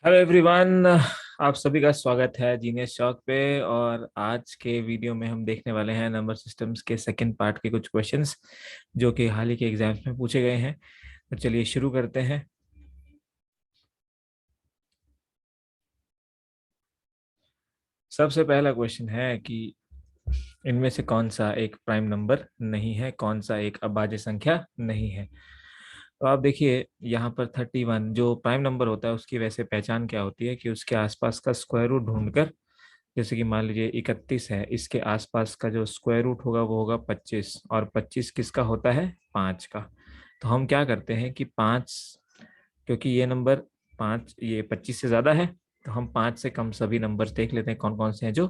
Hello everyone, आप सभी का स्वागत है जीनियस शॉक पे। और आज के वीडियो में हम देखने वाले हैं नंबर सिस्टम्स के सेकंड पार्ट के कुछ क्वेश्चंस जो कि हाल ही के एग्जाम्स में पूछे गए हैं। तो चलिए शुरू करते हैं। सबसे पहला क्वेश्चन है कि इनमें से कौन सा एक प्राइम नंबर नहीं है, कौन सा एक अभाज्य संख्या नहीं है। तो आप देखिए यहाँ पर 31 जो प्राइम नंबर होता है उसकी वैसे पहचान क्या होती है कि उसके आसपास का स्क्वायर रूट ढूंढकर, जैसे कि मान लीजिए 31 है, इसके आसपास का जो स्क्वायर रूट होगा वो होगा 25, और 25 किसका होता है? 5 का। तो हम क्या करते हैं कि 5, क्योंकि ये नंबर 5 ये 25 से ज़्यादा है, तो हम 5 से कम सभी नंबर्स देख लेते हैं कौन कौन से हैं जो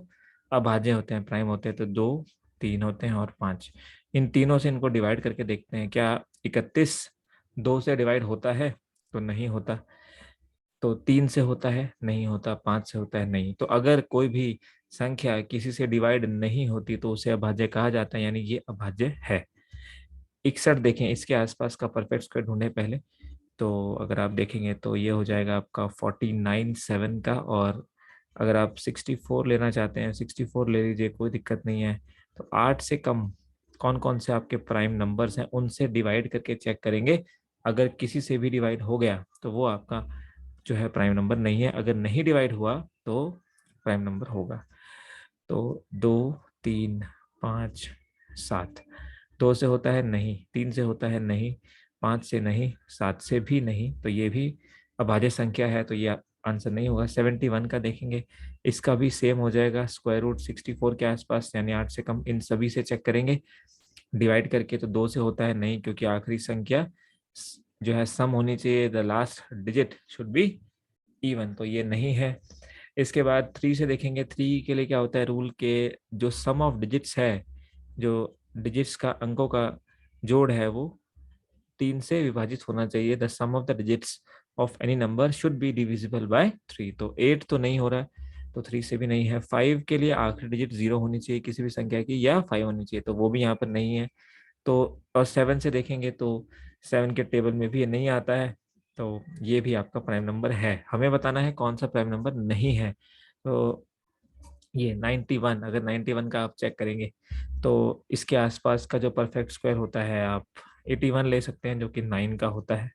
अभाज्य होते हैं, प्राइम होते हैं। तो 2, 3 होते हैं और 5। इन तीनों से इनको डिवाइड करके देखते हैं क्या 31 2 से डिवाइड होता है? तो नहीं होता। तो 3 से होता है? नहीं होता। 5 से होता है? नहीं। तो अगर कोई भी संख्या किसी से डिवाइड नहीं होती तो उसे अभाज्य कहा जाता है, यानी ये अभाज्य है। 61 देखें, इसके आसपास का परफेक्ट स्क्वायर ढूंढे पहले। तो अगर आप देखेंगे तो ये हो जाएगा आपका 49 7 का। और अगर आप 64 लेना चाहते हैं, 64 ले लीजिए, कोई दिक्कत नहीं है। तो 8 से कम कौन कौन से आपके प्राइम नंबर्स हैं उनसे डिवाइड करके चेक करेंगे। अगर किसी से भी डिवाइड हो गया तो वो आपका जो है प्राइम नंबर नहीं है। अगर नहीं डिवाइड हुआ तो प्राइम नंबर होगा। तो 2, 3, 5, 7। 2 से होता है? नहीं। 3 से होता है? नहीं। 5 से नहीं, 7 से भी नहीं, तो ये भी अभाज्य संख्या है, तो ये आंसर नहीं होगा। 71 का देखेंगे, इसका भी सेम हो जाएगा, स्क्वायर रूट 64 के आसपास, यानी 8 से कम। इन सभी से चेक करेंगे डिवाइड करके। तो 2 से होता है? नहीं, क्योंकि आखिरी संख्या जो है सम होनी चाहिए, the last digit should be even, तो ये नहीं है। इसके बाद 3 से देखेंगे। 3 के लिए क्या होता है रूल के, जो सम ऑफ डिजिट्स है, जो डिजिट्स का अंकों का जोड़ है, वो 3 से विभाजित होना चाहिए। The sum of the digits of any number should be divisible by 3। तो 8 तो नहीं हो रहा है, तो 3 से भी नहीं है। 5 के लिए आखिरी डिजिट 0 होनी चाहिए किसी भी संख्या की, या 5 होनी चाहिए, तो वो भी यहाँ पर नहीं है। तो और 7 से देखेंगे तो 7 के टेबल में भी ये नहीं आता है, तो ये भी आपका प्राइम नंबर है। हमें बताना है कौन सा प्राइम नंबर नहीं है। तो ये 91, अगर 91 का आप चेक करेंगे तो इसके आसपास का जो परफेक्ट स्क्वायर होता है, आप 81 ले सकते हैं जो कि 9 का होता है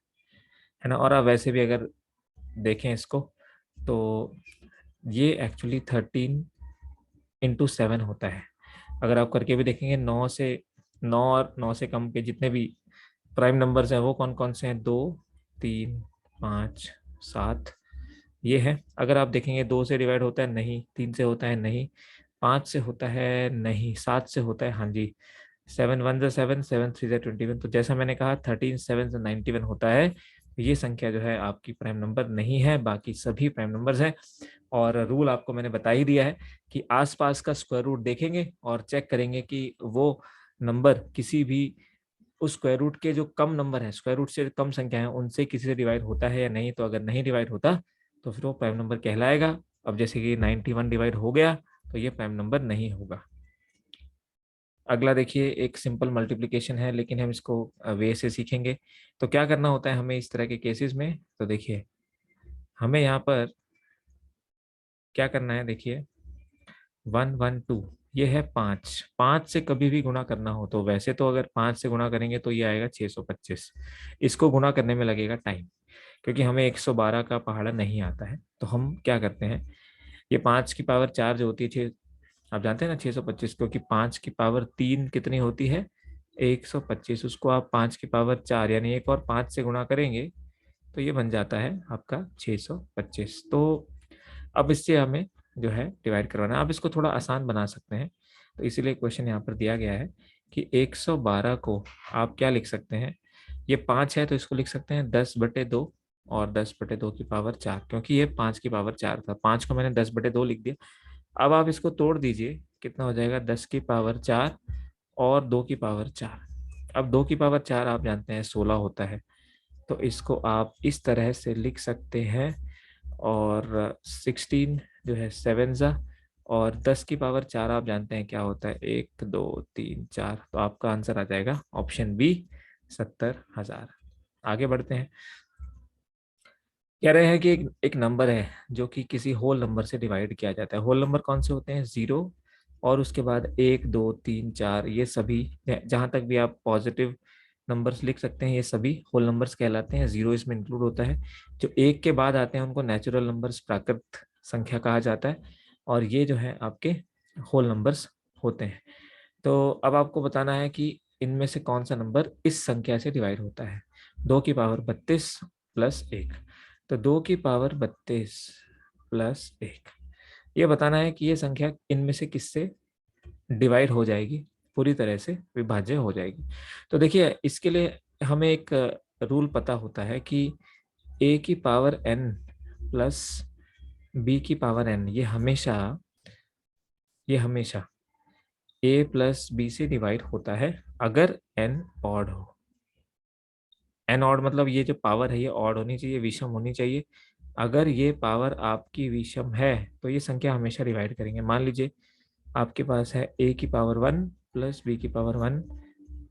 ना। और आप वैसे भी अगर देखें इसको तो ये एक्चुअली 13 × 7 होता है। अगर आप करके भी देखेंगे, 9 और 9 से कम के जितने भी प्राइम नंबर्स हैं वो कौन कौन से हैं? 2, 3, 5, 7, ये है। अगर आप देखेंगे 2 से डिवाइड होता है? नहीं। 3 से होता है? नहीं। 5 से होता है? नहीं। 7 से होता है? हाँ जी। 7 1 7, 7 3 21। तो जैसा मैंने कहा 13 7 91 होता है। ये संख्या जो है आपकी प्राइम नंबर नहीं है, बाकी सभी प्राइम नंबर्स हैं। और रूल आपको मैंने बता ही दिया है कि आसपास का स्क्वायर रूट देखेंगे और चेक करेंगे कि वो नंबर किसी भी उस स्क्वायर रूट के जो कम नंबर है, स्क्वायर रूट से कम संख्या है, उनसे किसी से डिवाइड होता है या नहीं। तो अगर नहीं डिवाइड होता तो फिर वो प्राइम नंबर कहलाएगा। अब जैसे कि 91 डिवाइड हो गया तो ये प्राइम नंबर नहीं होगा। अगला देखिए, एक सिंपल मल्टीप्लिकेशन है, लेकिन हम इसको वे से सीखेंगे। तो क्या करना होता है हमें इस तरह के केसेस में? तो देखिए हमें यहाँ पर क्या करना है। देखिए 1 1 2, ये है 5। 5 से कभी भी गुणा करना हो तो वैसे तो अगर 5 से गुणा करेंगे तो ये आएगा 625। इसको गुणा करने में लगेगा टाइम, क्योंकि हमें 112 का पहाड़ा नहीं आता है। तो हम क्या करते हैं, ये 5 की पावर 4 जो होती है, 6, आप जानते हैं ना 625, क्योंकि 5 की पावर 3 कितनी होती है? 125। उसको आप 5 की पावर 4 यानी एक और 5 से गुणा करेंगे तो ये बन जाता है आपका 625। तो अब इससे हमें जो है डिवाइड करवाना है। आप इसको थोड़ा आसान बना सकते हैं, तो इसीलिए क्वेश्चन यहाँ पर दिया गया है कि 112 को आप क्या लिख सकते हैं। ये 5 है तो इसको लिख सकते हैं 10/2, और 10/2 की पावर 4, क्योंकि ये 5 की पावर 4 था। 5 को मैंने 10/2 लिख दिया। अब आप इसको तोड़ दीजिए, कितना हो जाएगा? 10 की पावर 4 और 2 की पावर 4। अब 2 की पावर 4 आप जानते हैं 16 होता है, तो इसको आप इस तरह से लिख सकते हैं। और 16 जो है 7 ज़ा, और 10 की पावर 4 आप जानते हैं क्या होता है? 1 2 3 4। तो आपका आंसर आ जाएगा ऑप्शन बी, 70,000। आगे बढ़ते हैं। कह रहे हैं कि एक नंबर है जो कि किसी होल नंबर से डिवाइड किया जाता है। होल नंबर कौन से होते हैं? जीरो, और उसके बाद एक, दो, तीन, चार, ये सभी जहां तक भी आप पॉजिटिव नंबर्स लिख सकते हैं ये सभी होल नंबर्स कहलाते हैं। जीरो इसमें इंक्लूड होता है। जो एक के बाद आते हैं उनको नेचुरल नंबर्स, प्राकृत संख्या कहा जाता है। और ये जो है आपके होल नंबर्स होते हैं। तो अब आपको बताना है कि इनमें से कौन सा नंबर इस संख्या से डिवाइड होता है। 2 की पावर 32 प्लस 1। तो 2 की पावर 32 प्लस 1, ये बताना है कि ये संख्या इनमें से किससे डिवाइड हो जाएगी, पूरी तरह से विभाज्य हो जाएगी। तो देखिए इसके लिए हमें एक रूल पता होता है कि a की पावर n प्लस b की पावर n, ये हमेशा a प्लस बी से डिवाइड होता है अगर n ऑड हो। एन ऑड मतलब ये जो पावर है ये ऑड होनी चाहिए, विषम होनी चाहिए। अगर ये पावर आपकी विषम है तो ये संख्या हमेशा डिवाइड करेंगे। मान लीजिए आपके पास है a की पावर 1 प्लस b की पावर 1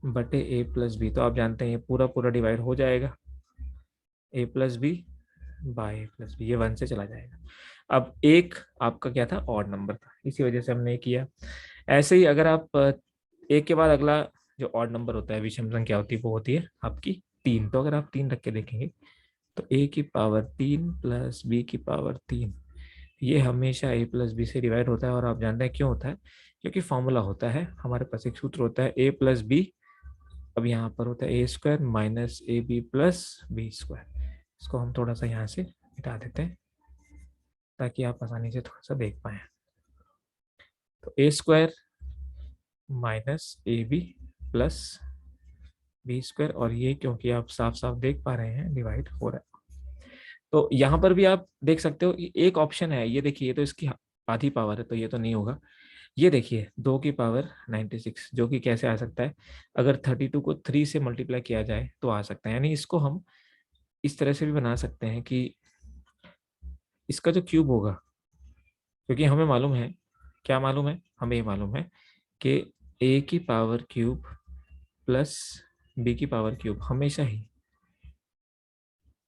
बटे a प्लस बी, तो आप जानते हैं ये पूरा पूरा डिवाइड हो जाएगा। a प्लस बी, ये 1 से चला जाएगा। अब एक आपका क्या था? ऑड नंबर था, इसी वजह से हमने किया। ऐसे ही अगर आप एक के बाद अगला जो ऑड नंबर होता है, विषम संख्या होती है, वो होती है आपकी 3। तो अगर आप 3 रख के देखेंगे तो a की पावर 3 प्लस b की पावर 3, ये हमेशा a प्लस बी से डिवाइड होता है। और आप जानते हैं क्यों होता है? क्योंकि फॉर्मूला होता है, हमारे पास एक सूत्र होता है a प्लस बी। अब यहाँ पर होता है a² माइनस ab+b²। इसको हम थोड़ा सा यहाँ से मिटा देते हैं ताकि आप आसानी से थोड़ा सा देख पाए। तो a² माइनस ab+b², और ये क्योंकि आप साफ साफ देख पा रहे हैं डिवाइड हो रहा है। तो यहाँ पर भी आप देख सकते हो एक ऑप्शन है, ये देखिए, ये तो इसकी आधी पावर है तो ये तो नहीं होगा। ये देखिए 2 की पावर 96, जो कि कैसे आ सकता है? अगर 32 को 3 से मल्टीप्लाई किया जाए तो आ सकता है। यानी इसको हम इस तरह से भी बना सकते हैं कि इसका जो क्यूब होगा, क्योंकि हमें मालूम है, क्या मालूम है? हमें ये मालूम है कि a की पावर क्यूब प्लस b की पावर क्यूब हमेशा ही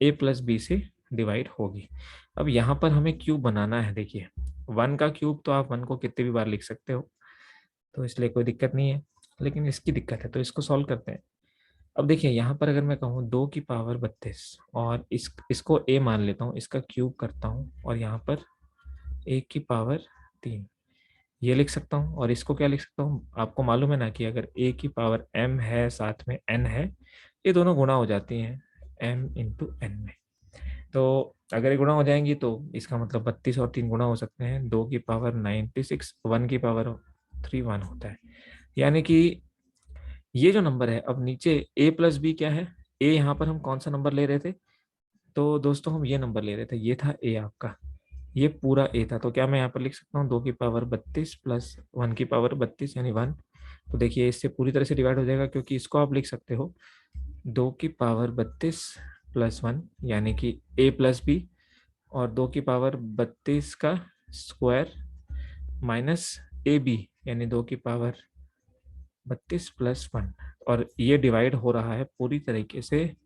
a+b से डिवाइड होगी। अब यहाँ पर हमें क्यूब बनाना है। देखिए 1 का क्यूब तो आप 1 को कितने भी बार लिख सकते हो, तो इसलिए कोई दिक्कत नहीं है। लेकिन इसकी दिक्कत है, तो इसको सॉल्व करते हैं। अब देखिए यहाँ पर अगर मैं कहूँ 2 की पावर 32 और इसको a मान लेता हूँ, इसका क्यूब करता हूँ, और यहाँ पर 1 की पावर 3 ये लिख सकता हूँ। और इसको क्या लिख सकता हूँ? आपको मालूम है ना कि अगर a की पावर m है साथ में n है, ये दोनों गुणा हो जाती हैं m×n में। तो अगर ये गुणा हो जाएंगी तो इसका मतलब 32 और 3 गुणा हो सकते हैं। 2 की पावर 96, 1 की पावर 3 1 होता है। यानी कि ये जो नंबर है, अब नीचे a+b क्या है? a यहाँ पर हम कौन सा नंबर ले रहे थे? तो दोस्तों हम ये नंबर ले रहे थे, ये था a आपका, ये पूरा a था। तो क्या मैं यहाँ पर लिख सकता हूँ 2 की पावर 32 प्लस 1 की पावर 32 यानी 1। तो देखिए इससे पूरी तरह से डिवाइड हो जाएगा, क्योंकि इसको आप लिख सकते हो 2 की पावर 32 प्लस 1 यानी कि a+b, और 2 की पावर 32 का स्क्वायर माइनस ab यानी 2 की पावर 32 प्लस 1। और ये डिवाइड हो रहा है पूरी तरीके से,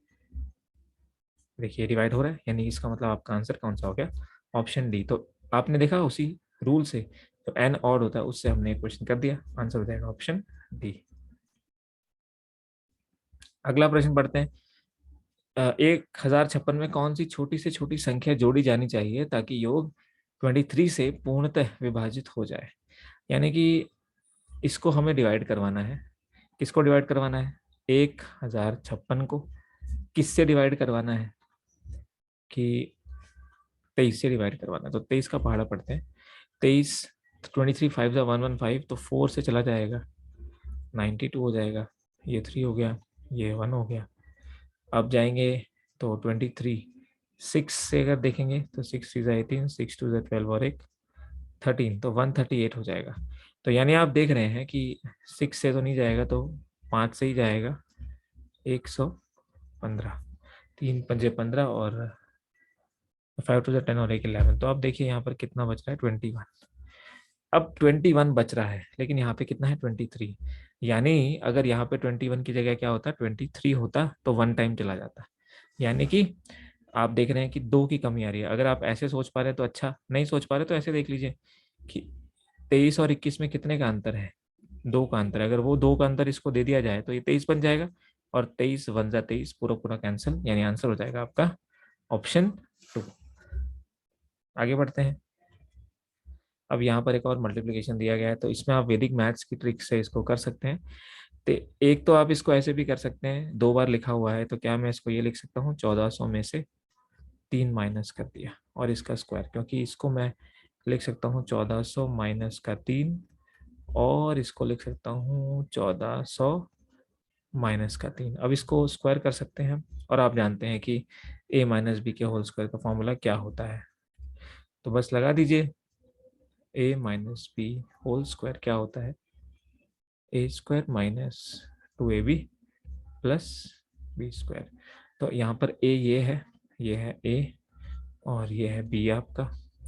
देखिए डिवाइड हो रहा है, यानी इसका मतलब आपका आंसर कौन सा हो गया? Option D. तो आपने देखा उसी रूल से, तो एन ऑड होता है उससे हमने क्वेश्चन कर दिया, आंसर हो जाएगा ऑप्शन डी। अगला प्रश्न पढ़ते हैं। 1056 में कौन सी छोटी से छोटी संख्या जोड़ी जानी चाहिए ताकि योग 23 से पूर्णतः विभाजित हो जाए? यानी कि इसको हमें डिवाइड करवाना है। किसको डिवाइड करवाना है? 1056 को किससे डिवाइड करवाना है? कि 23 से डिवाइड करवाना है। तो 23 का पहाड़ा पढ़ते हैं। 23, 23 5 जा 115, तो 4 से चला जाएगा 92 हो जाएगा, ये 3 हो गया, ये 1 हो गया। अब जाएंगे तो 23 6 से अगर देखेंगे तो 6 3 18, 6 2 12 और एक 13, तो 138 हो जाएगा। तो यानी आप देख रहे हैं कि 6 से तो नहीं जाएगा, तो 5 से ही जाएगा, 115, 3 5 15 और 5 2 10 और एक 11। तो अब देखिए यहाँ पर कितना बच रहा है? 21। अब 21 बच रहा है, लेकिन यहाँ पे कितना है? 23। यानी अगर यहाँ पे 21 की जगह क्या होता? 23 होता तो 1 टाइम चला जाता। यानी कि आप देख रहे हैं कि 2 की कमी आ रही है। अगर आप ऐसे सोच पा रहे हैं तो अच्छा, नहीं सोच पा रहे तो ऐसे देख लीजिए कि 23 और 21 में कितने का अंतर है, 2 का अंतर है। अगर वो 2 का अंतर इसको दे दिया जाए तो ये 23 बन जाएगा, और 23 वन जा 23, पूरा पूरा कैंसिल, यानी आंसर हो जाएगा आपका ऑप्शन 2। आगे बढ़ते हैं। अब यहाँ पर एक और मल्टीप्लिकेशन दिया गया है, तो इसमें आप वैदिक मैथ्स की ट्रिक से इसको कर सकते हैं। तो एक तो आप इसको ऐसे भी कर सकते हैं, 2 बार लिखा हुआ है तो क्या मैं इसको ये लिख सकता हूँ 1400 में से 3 माइनस कर दिया और इसका स्क्वायर, क्योंकि इसको मैं लिख सकता हूँ 1400 माइनस का 3, और इसको लिख सकता हूँ 1400 माइनस का 3। अब इसको स्क्वायर कर सकते हैं, और आप जानते हैं कि a माइनस बी के होल स्क्वायर का फॉर्मूला क्या होता है, तो बस लगा दीजिए। a minus B whole square क्या होता है, A square minus 2ab plus B square. तो यहाँ पर a ये है a, और ये है b आपका,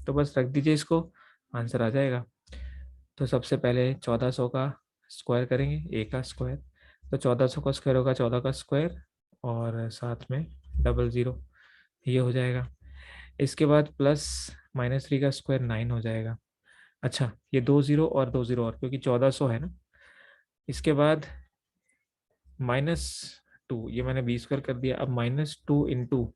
तो बस रख दीजिए इसको, आंसर आ जाएगा। तो सबसे पहले 1400 का स्क्वायर करेंगे, a का स्क्वायर, तो 1400 का स्क्वायर होगा 14 का स्क्वायर और साथ में डबल ज़ीरो, ये हो जाएगा। इसके बाद प्लस -3 का स्क्वायर 9 हो जाएगा। अच्छा, ये 2 ज़ीरो और 2 ज़ीरो और, क्योंकि 1400 है ना। इसके बाद -2, ये मैंने बी स्क्वायर कर दिया। अब -2 इंटू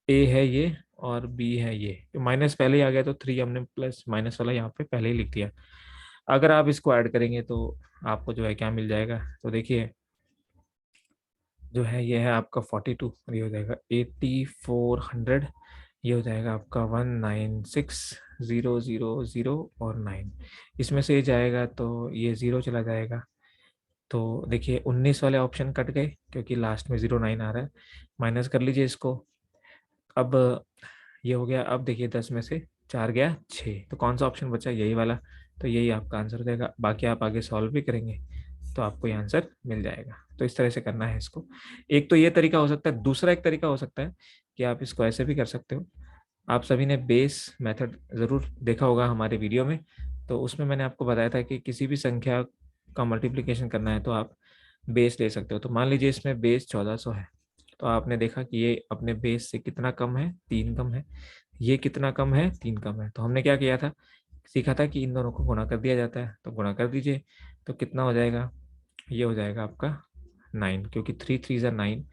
ए है ये और बी है ये, माइनस पहले ही आ गया तो 3 हमने प्लस माइनस वाला यहाँ पे पहले ही लिख दिया। अगर आप इसको ऐड करेंगे तो आपको जो है क्या मिल जाएगा, तो देखिए जो है ये है आपका 42, ये हो जाएगा 8400, ये हो जाएगा आपका 196000 और 9, इसमें से ये जाएगा तो ये 0 चला जाएगा। तो देखिए 19 वाले ऑप्शन कट गए क्योंकि लास्ट में 09 आ रहा है, माइनस कर लीजिए इसको। अब ये हो गया। अब देखिए 10 में से 4 गया 6, तो कौन सा ऑप्शन बचा, यही वाला, तो यही आपका आंसर हो जाएगा। बाकी आप आगे सॉल्व भी करेंगे तो आपको ये आंसर मिल जाएगा। तो इस तरह से करना है इसको। एक तो ये तरीका हो सकता है, दूसरा एक तरीका हो सकता है कि आप इसको ऐसे भी कर सकते हो। आप सभी ने बेस मेथड ज़रूर देखा होगा हमारे वीडियो में, तो उसमें मैंने आपको बताया था कि किसी भी संख्या का मल्टीप्लिकेशन करना है तो आप बेस ले सकते हो। तो मान लीजिए इसमें बेस 1400 है, तो आपने देखा कि ये अपने बेस से कितना कम है, 3 कम है। ये कितना कम है, 3 कम है। तो हमने क्या किया था, सीखा था कि इन दोनों को गुणा कर दिया जाता है, तो गुणा कर दीजिए। तो कितना हो जाएगा, ये हो जाएगा आपका 9, क्योंकि 3 3 ज़ा 9।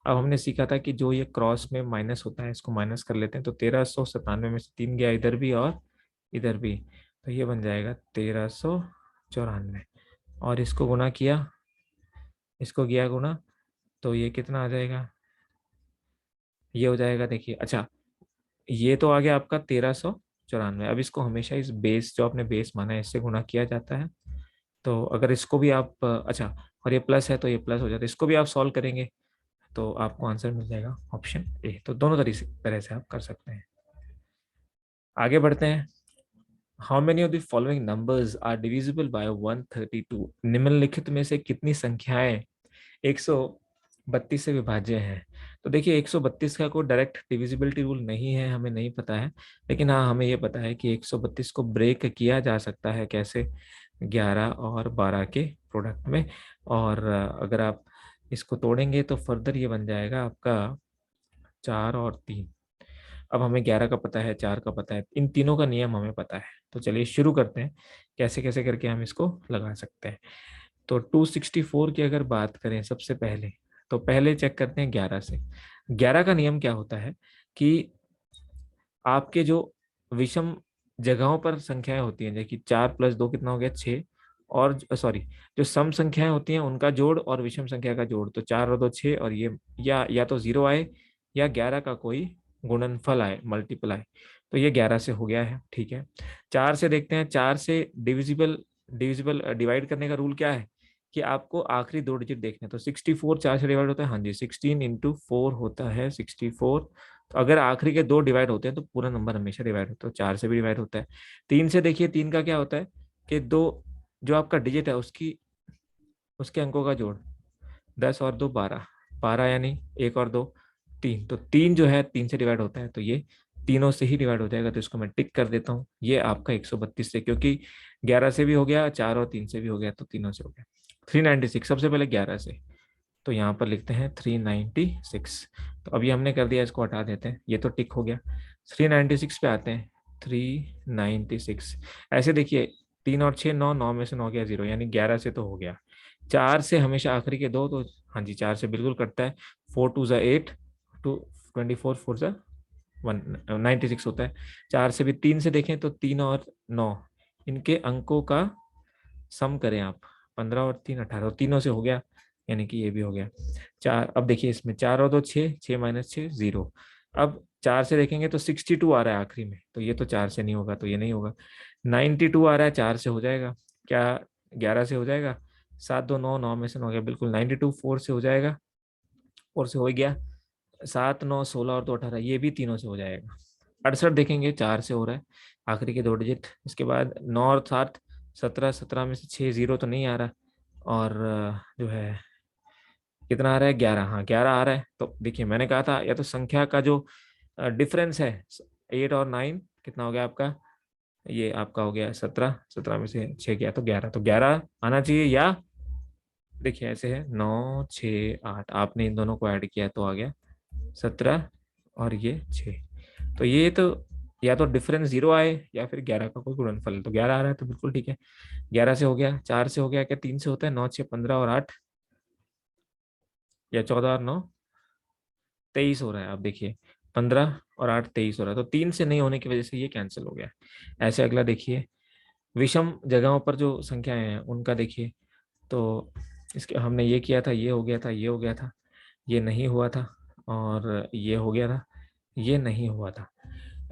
अब हमने सीखा था कि जो ये क्रॉस में माइनस होता है इसको माइनस कर लेते हैं, तो 1397 में से 3 गया इधर भी और इधर भी, तो ये बन जाएगा 1394, और इसको गुणा किया, इसको किया गुणा, तो ये कितना आ जाएगा, ये हो जाएगा देखिए। अच्छा, ये तो आ गया आपका 1394। अब इसको हमेशा इस बेस, जो आपने बेस माना है, इससे गुणा किया जाता है। तो अगर इसको भी आप अच्छा, और ये प्लस है तो ये प्लस हो जाता है, इसको भी आप सॉल्व करेंगे तो आपको आंसर मिल जाएगा ऑप्शन ए। तो दोनों तरह से आप कर सकते हैं। आगे बढ़ते हैं। How many of the following numbers are divisible by 132? निम्नलिखित में से कितनी संख्याएं 132 से विभाज्य हैं? तो देखिए 132 का कोई डायरेक्ट डिविजिबिलिटी रूल नहीं है, हमें नहीं पता है, लेकिन हाँ हमें ये पता है कि 132 को ब्रेक किया जा सकता है कैसे, 11 और 12 के प्रोडक्ट में। और अगर आप इसको तोड़ेंगे तो फर्दर ये बन जाएगा आपका 4 और 3। अब हमें 11 का पता है, 4 का पता है, इन तीनों का नियम हमें पता है। तो चलिए शुरू करते हैं कैसे कैसे करके हम इसको लगा सकते हैं। तो 264 की अगर बात करें सबसे पहले, तो पहले चेक करते हैं 11 से। 11 का नियम क्या होता है कि आपके जो विषम जगहों पर संख्याएं होती हैं, जैसे 4 + 2 कितना हो गया 6, और सॉरी, जो सम संख्याएं होती हैं उनका जोड़ और विषम संख्या का जोड़, तो 4 और 2 6, और ये या तो 0 आए या 11 का कोई गुणनफल आए, मल्टीपल आए, तो ये 11 से हो गया है। ठीक है, 4 से देखते हैं। 4 से डिविजिबल डिविजिबल डिवाइड करने का रूल क्या है कि आपको आखिरी 2 डिजिट देखने, तो 64 4 से डिवाइड होता है, हाँ जी, 16 × 4 होता है 64। तो अगर आखिरी के 2 डिवाइड होते हैं तो पूरा नंबर हमेशा डिवाइड होता है, तो 4 से भी डिवाइड होता है। 3 से देखिए, 3 का क्या होता है कि 2, जो आपका डिजिट है उसकी उसके अंकों का जोड़, 10 और 2 12, 12 यानी 1 और 2 3, तो 3 जो है 3 से डिवाइड होता है, तो ये तीनों से ही डिवाइड हो जाएगा, तो इसको मैं टिक कर देता हूँ। ये आपका 132 से, क्योंकि 11 से भी हो गया, 4 और 3 से भी हो गया, तो तीनों से हो गया। 396 सबसे पहले 11 से, तो यहाँ पर लिखते हैं 396। तो अभी हमने कर दिया, इसको हटा देते हैं, ये तो टिक हो गया। 396 पे आते हैं, 396। ऐसे देखिए 3 और 6 9, 9 में से 9 गया 0, यानी 11 से तो हो गया। 4 से हमेशा आखिरी के दो, तो हाँ जी 4 से बिल्कुल कटता है। 4 2 8, 24 4 196 होता है। 4 से भी, 3 से देखें तो 3 और 9, इनके अंकों का सम करें आप, 15 और 3 18, और तीनों से हो गया, यानी कि ये भी हो गया। 4, अब देखिए इसमें 4 और 2 6, 6 - 6 0। अब 4 से देखेंगे तो 62 आ रहा है आखिरी में, तो ये तो 4 से नहीं होगा, तो ये नहीं होगा। 92 आ रहा है, 4 से हो जाएगा क्या? 11 से हो जाएगा। 7 2 9, 9 में से 9 गया, बिल्कुल। 92 4 से हो जाएगा, 4 से हो ही गया। 7 9 16 और 2 18, ये भी तीनों से हो जाएगा। 68 देखेंगे, 4 से हो रहा है, आखिरी के दो डिजिट। इसके बाद 9 और 7, 17, 17 में से 6 0 तो नहीं आ रहा, और जो है कितना आ रहा है? 11, हाँ 11 आ रहा है। तो देखिए मैंने कहा था, या तो संख्या का जो डिफरेंस है 8 और 9, कितना हो गया आपका? ये आपका हो गया 17, 17 में से 6 गया तो 11, तो 11 आना चाहिए। या देखिए ऐसे है 9 6 8, आपने इन दोनों को ऐड किया तो आ गया 17, और ये 6। तो ये तो या तो डिफरेंस 0 आए, या फिर 11 का कोई गुणनफल। तो 11 आ रहा है, तो बिल्कुल ठीक है। 11 से हो गया, 4 से हो गया क्या? 3 से होता है। 9 6 15 और 8, या 14 और 9 23 हो रहा है। आप देखिए 15 और 8 23 हो रहा है, तो 3 से नहीं होने की वजह से ये कैंसिल हो गया। ऐसे अगला देखिए, विषम जगहों पर जो संख्याएं हैं उनका देखिए। तो इसके हमने ये किया था, ये हो गया था, ये हो गया था, ये नहीं हुआ था, और ये हो गया था, ये नहीं हुआ था।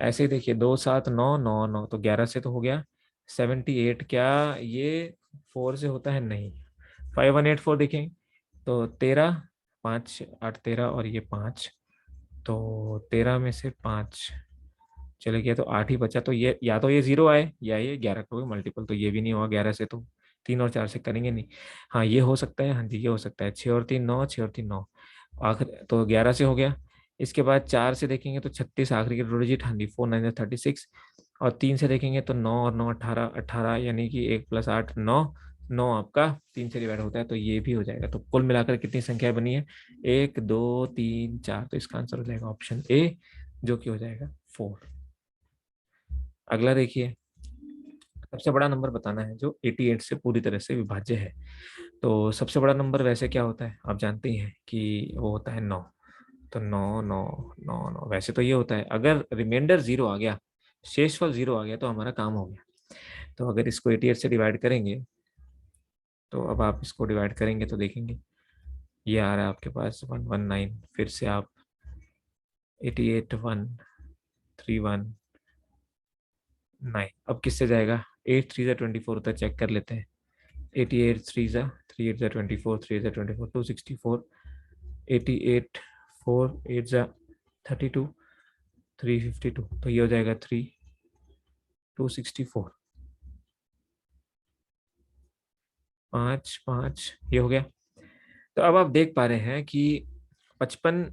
ऐसे ही देखिए 2 7 9 9 9, तो 11 से तो हो गया। 78 क्या ये 4 से होता है? नहीं। 5184 देखें तो 13, 5 8 13, और ये 5, तो 13 में से 5 चले गया, तो 8 ही बचा। तो ये या तो ये 0 आए, या ये 11 का कोई मल्टीपल, तो ये भी नहीं हुआ 11 से, तो 3 और 4 से करेंगे नहीं। हाँ ये हो सकता है, हाँ जी ये हो सकता है। 6 और 3 9, 6 और 3 9, आखिर तो 11 से हो गया। इसके बाद 4 से देखेंगे तो 36, आखिरी के दो डिजिट, हाँ जी 4 9 36। और 3 से देखेंगे तो 9 और 9 18, 18, यानी कि 1 + 8 9, 9 आपका 3 से डिवाइड होता है, तो ये भी हो जाएगा। तो कुल मिलाकर कितनी संख्या बनी है? 1 2 3 4, तो इसका आंसर हो जाएगा ऑप्शन ए, जो कि हो जाएगा 4। अगला देखिए, सबसे बड़ा नंबर बताना है जो 88 से पूरी तरह से विभाज्य है। तो सबसे बड़ा नंबर वैसे क्या होता है? आप जानते ही हैं कि वो होता है 9। तो 9 9 9 9, वैसे तो ये होता है, अगर रिमाइंडर 0 आ गया, शेषफल 0 आ गया, तो हमारा काम हो गया। तो अगर इसको 88 से डिवाइड करेंगे, तो अब आप इसको डिवाइड करेंगे तो देखेंगे ये आ रहा है आपके पास 119। फिर से आप 88 1 3 1 9, अब किससे जाएगा? 8 3 24 होता है, चेक कर लेते हैं। 88 3 3 8 24, 3 8 24, 264। 88 4 8 32, 352, तो ये हो जाएगा 264। 5 5, ये हो गया। तो अब आप देख पा रहे हैं कि 55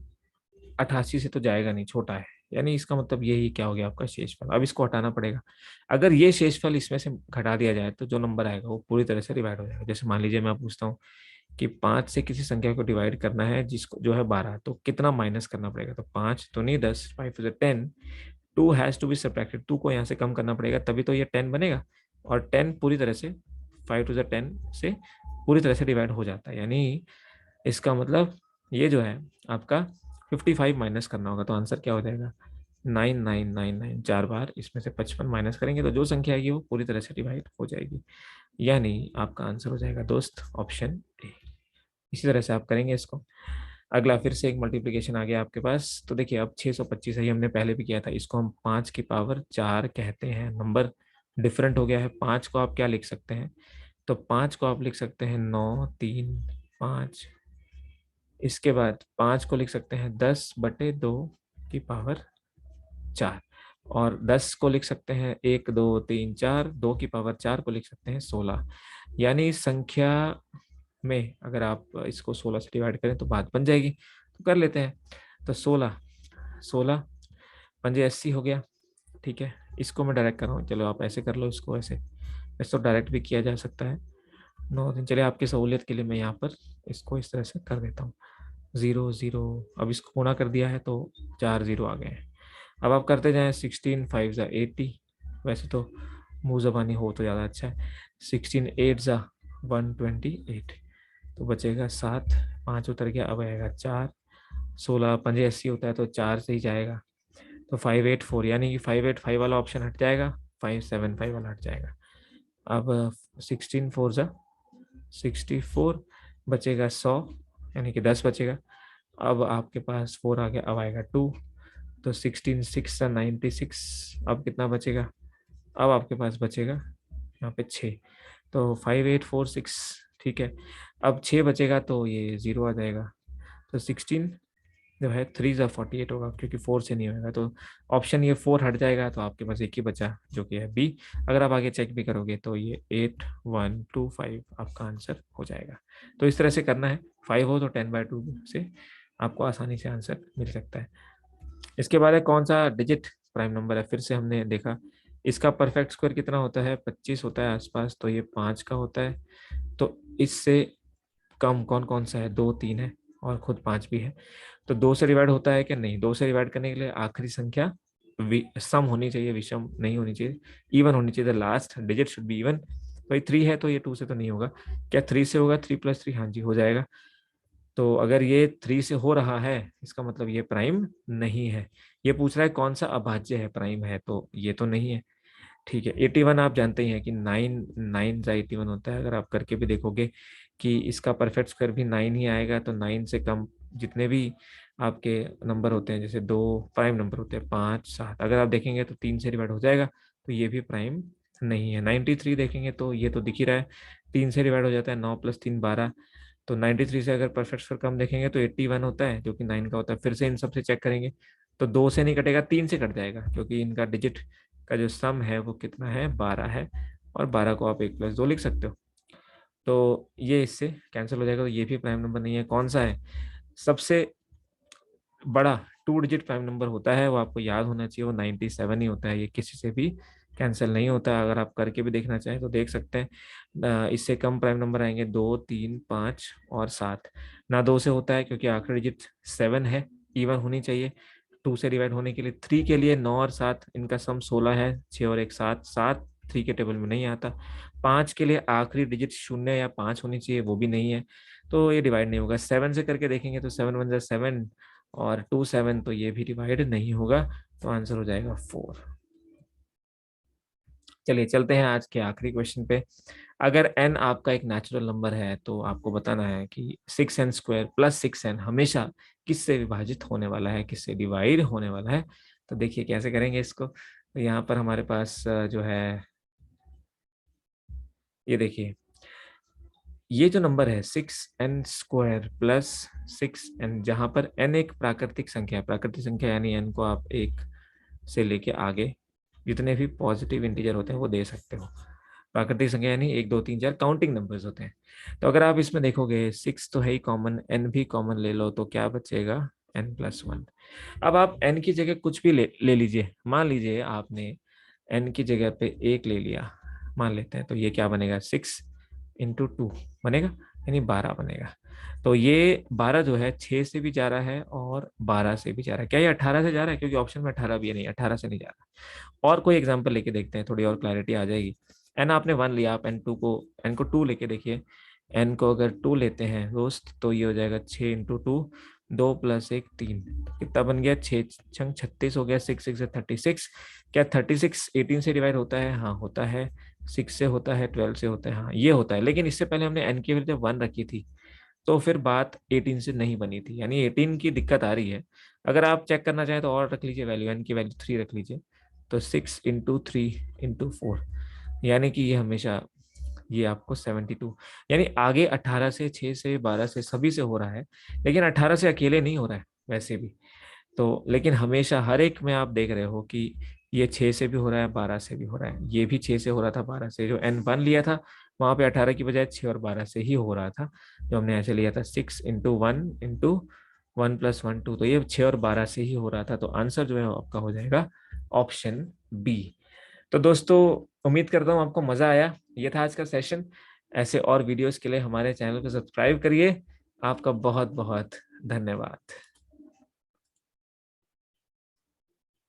88 से तो जाएगा नहीं, छोटा है, यानी इसका मतलब यही क्या हो गया आपका शेषफल। अब इसको हटाना पड़ेगा। अगर ये शेषफल इसमें से घटा दिया जाए, तो जो नंबर आएगा वो पूरी तरह से डिवाइड हो जाएगा। जैसे मान लीजिए मैं पूछता हूँ कि 5 से किसी संख्या को डिवाइड करना है जिसको जो है 12, तो कितना माइनस करना पड़ेगा? तो 5 तो नहीं, 10, 5 is 10, 2 has to be subtracted, 2 को यहाँ से कम करना पड़ेगा, तभी तो ये 10 बनेगा। और 10 पूरी तरह से 5 टू 10 से पूरी तरह से डिवाइड हो जाता है, यानी इसका मतलब ये जो है आपका 55 माइनस करना होगा। तो आंसर क्या हो जाएगा? 9999, 4 बार इसमें से 55 माइनस करेंगे तो जो संख्या आएगी वो पूरी तरह से डिवाइड हो जाएगी, यानी आपका आंसर हो जाएगा दोस्त ऑप्शन ए। इसी तरह से आप करेंगे इसको। अगला फिर से एक मल्टीप्लिकेशन आ गया आपके पास। तो देखिए अब 625 है, ये हमने पहले भी किया था, इसको हम 5 की पावर 4 कहते हैं। नंबर डिफरेंट हो गया है। 5 को आप क्या लिख सकते हैं? तो 5 को आप लिख सकते हैं 9 3 5। इसके बाद 5 को लिख सकते हैं 10/2 की पावर 4। और 10 को लिख सकते हैं 1 2 3 4, 2 की पावर 4 को लिख सकते हैं 16। यानी इस संख्या में अगर आप इसको 16 से डिवाइड करें तो बात बन जाएगी। तो कर लेते हैं। तो 16 16 पंजे 80 हो गया। ठीक है, इसको मैं डायरेक्ट कर रहा हूँ, चलो आप ऐसे कर लो, इसको ऐसे, ऐसे तो डायरेक्ट भी किया जा सकता है। 9 3, चलिए आपकी सहूलियत के लिए मैं यहाँ पर इसको इस तरह से कर देता हूँ, 0 0। अब इसको गुणा कर दिया है तो 4 0 आ गए हैं। अब आप करते जाएं, 16 5 ज़ा 80, वैसे तो मुँह ज़बानी हो तो ज़्यादा अच्छा है। 16 8 ज़ा 128, तो बचेगा 7, 5 उतर गया, अब आएगा 4, 16 5 80 होता है तो 4 से ही जाएगा, तो 584, यानी कि 585 वाला ऑप्शन हट जाएगा, 575 वाला हट जाएगा। अब 16 4 ज़ा 64, बचेगा 100, यानी कि 10 बचेगा। अब आपके पास 4 आ गया, अब आएगा 2, तो 16 6 ज़ा 96, अब कितना बचेगा, अब आपके पास बचेगा यहाँ पे 6, तो 5846, ठीक है। अब 6 बचेगा तो ये 0 आ जाएगा, तो 16 जो है 3 ज़ा 48 होगा, क्योंकि 4 से नहीं होगा, तो ऑप्शन ये 4 हट जाएगा, तो आपके पास एक ही बचा जो कि है बी। अगर आप आगे चेक भी करोगे तो ये 8125 आपका आंसर हो जाएगा। तो इस तरह से करना है, 5 हो तो 10/2 से आपको आसानी से आंसर मिल सकता है। इसके बाद है कौन सा डिजिट प्राइम नंबर है, फिर से हमने देखा इसका परफेक्ट स्क्वायर कितना होता है, 25 होता है आसपास, तो ये 5 का होता है। तो इससे कम कौन कौन सा है, 2 3 है और खुद 5 भी है। तो 2 से डिवाइड होता है क्या, नहीं। 2 से डिवाइड करने के लिए आखिरी संख्या सम होनी चाहिए, विषम नहीं होनी चाहिए, इवन होनी चाहिए, the last digit should be even. भाई 3 है तो ये 2 से तो नहीं होगा, क्या 3 से होगा, 3 + 3, हाँ जी हो जाएगा। तो अगर ये 3 से हो रहा है, इसका मतलब ये प्राइम नहीं है। ये पूछ रहा है कौन सा अभाज्य है, प्राइम है, तो ये तो नहीं है। ठीक है, 81 आप जानते ही हैं कि 9 9 ज़ा 81 होता है। अगर आप करके भी देखोगे कि इसका परफेक्ट स्क्वायर भी 9 ही आएगा, तो 9 से कम जितने भी आपके नंबर होते हैं, जैसे 2 प्राइम नंबर होते हैं, 5 7, अगर आप देखेंगे तो 3 से डिवाइड हो जाएगा, तो ये भी प्राइम नहीं है। 93 देखेंगे तो ये तो दिख ही रहा है, 3 से डिवाइड हो जाता है, 9 + 3 12, तो 93 से अगर परफेक्ट स्क्वायर कम देखेंगे तो 81 होता है, जो कि 9 का होता है। फिर से इन सबसे चेक करेंगे तो 2 से नहीं कटेगा, 3 से कट जाएगा, क्योंकि इनका डिजिट का जो सम है वो कितना है, 12 है, और 12 को आप 1 + 2 लिख सकते हो, तो ये इससे कैंसिल हो जाएगा, तो ये भी प्राइम नंबर नहीं है। कौन सा है सबसे बड़ा 2 डिजिट प्राइम नंबर होता है, वो आपको याद होना चाहिए, वो 97 ही होता है, ये किसी से भी कैंसिल नहीं होता है। अगर आप करके भी देखना चाहें तो देख सकते हैं, इससे कम प्राइम नंबर आएंगे 2 3 5 और 7, ना 2 से होता है क्योंकि आखिरी डिजिट 7 है, इवन होनी चाहिए। 2 से डिवाइड होने के लिए 3 के लिए 9 और 7, इनका सम 16 है, 6 और 1 7, 7 3 के टेबल में नहीं आता। 5 के लिए आखिरी डिजिट 0 या 5 होनी चाहिए, वो भी नहीं है, तो ये डिवाइड नहीं होगा। 7 से करके देखेंगे तो 7 1 ज़ा 7 और 2 7, तो ये भी डिवाइड नहीं होगा, तो आंसर हो जाएगा 4। चलिए चलते हैं आज के आखिरी क्वेश्चन पे। अगर n आपका एक नेचुरल नंबर है तो आपको बताना है कि 6n² + 6n हमेशा किससे विभाजित होने वाला है, किससे डिवाइड होने वाला है। तो देखिए कैसे करेंगे इसको। तो यहाँ पर हमारे पास जो है, ये देखिए, ये जो नंबर है 6n² + 6n, जहाँ पर n एक प्राकृतिक संख्या है, प्राकृतिक संख्या यानी n को आप 1 से लेके आगे जितने भी पॉजिटिव इंटीजर होते हैं वो दे सकते हो। प्राकृतिक संख्या यानी 1 2 3 4 काउंटिंग नंबर्स होते हैं। तो अगर आप इसमें देखोगे 6 तो है ही कॉमन, n भी कॉमन ले लो, तो क्या बचेगा, n+1। अब आप n की जगह कुछ भी ले लीजिए, मान लीजिए आपने n की जगह पे 1 ले लिया, मान लेते हैं, तो ये क्या बनेगा, 6 × 2 बनेगा, यानी 12 बनेगा। तो ये 12 जो है 6 से भी जा रहा है और 12 से भी जा रहा है। क्या ये 18 से जा रहा है, क्योंकि ऑप्शन में 18 भी है, नहीं 18 से नहीं जा रहा। और कोई एग्जांपल लेके देखते हैं, थोड़ी और क्लैरिटी आ जाएगी। एन आपने 1 लिया, आप एन को 2 लेके देखिए। एन को अगर 2 लेते हैं दोस्त, तो ये हो जाएगा 6 × 2, 2 + 1 3, कितना बन गया, 6 छंग 36 हो गया, 6 6 36। क्या 36 18 से डिवाइड होता है, हाँ होता है। 6 से होता है, 12 से होता है, हाँ ये होता है। लेकिन इससे पहले हमने एन की वैल्यू जब 1 रखी थी तो फिर बात 18 से नहीं बनी थी, यानी 18 की दिक्कत आ रही है। अगर आप चेक करना चाहें तो और रख लीजिए वैल्यू, एन की वैल्यू 3 रख लीजिए, तो 6 × 3 × 4, यानी कि ये हमेशा ये आपको 72, यानी आगे 18 से, 6 से, 12 से, सभी से हो रहा है, लेकिन 18 से अकेले नहीं हो रहा है वैसे भी। तो लेकिन हमेशा हर एक में आप देख रहे हो कि ये 6 से भी हो रहा है, 12 से भी हो रहा है, ये भी 6 से हो रहा था, 12 से। जो n1 लिया था वहां पे 18 की बजाय 6 और 12 से ही हो रहा था। जो हमने ऐसे लिया था 6 × 1 × 1 + 1 2, तो ये 6 और 12 से ही हो रहा था। तो आंसर जो है आपका हो जाएगा ऑप्शन बी। तो दोस्तों उम्मीद करता हूँ आपको मजा आया, ये था आज का सेशन। ऐसे और वीडियोस के लिए हमारे चैनल को सब्सक्राइब करिए। आपका बहुत-बहुत धन्यवाद।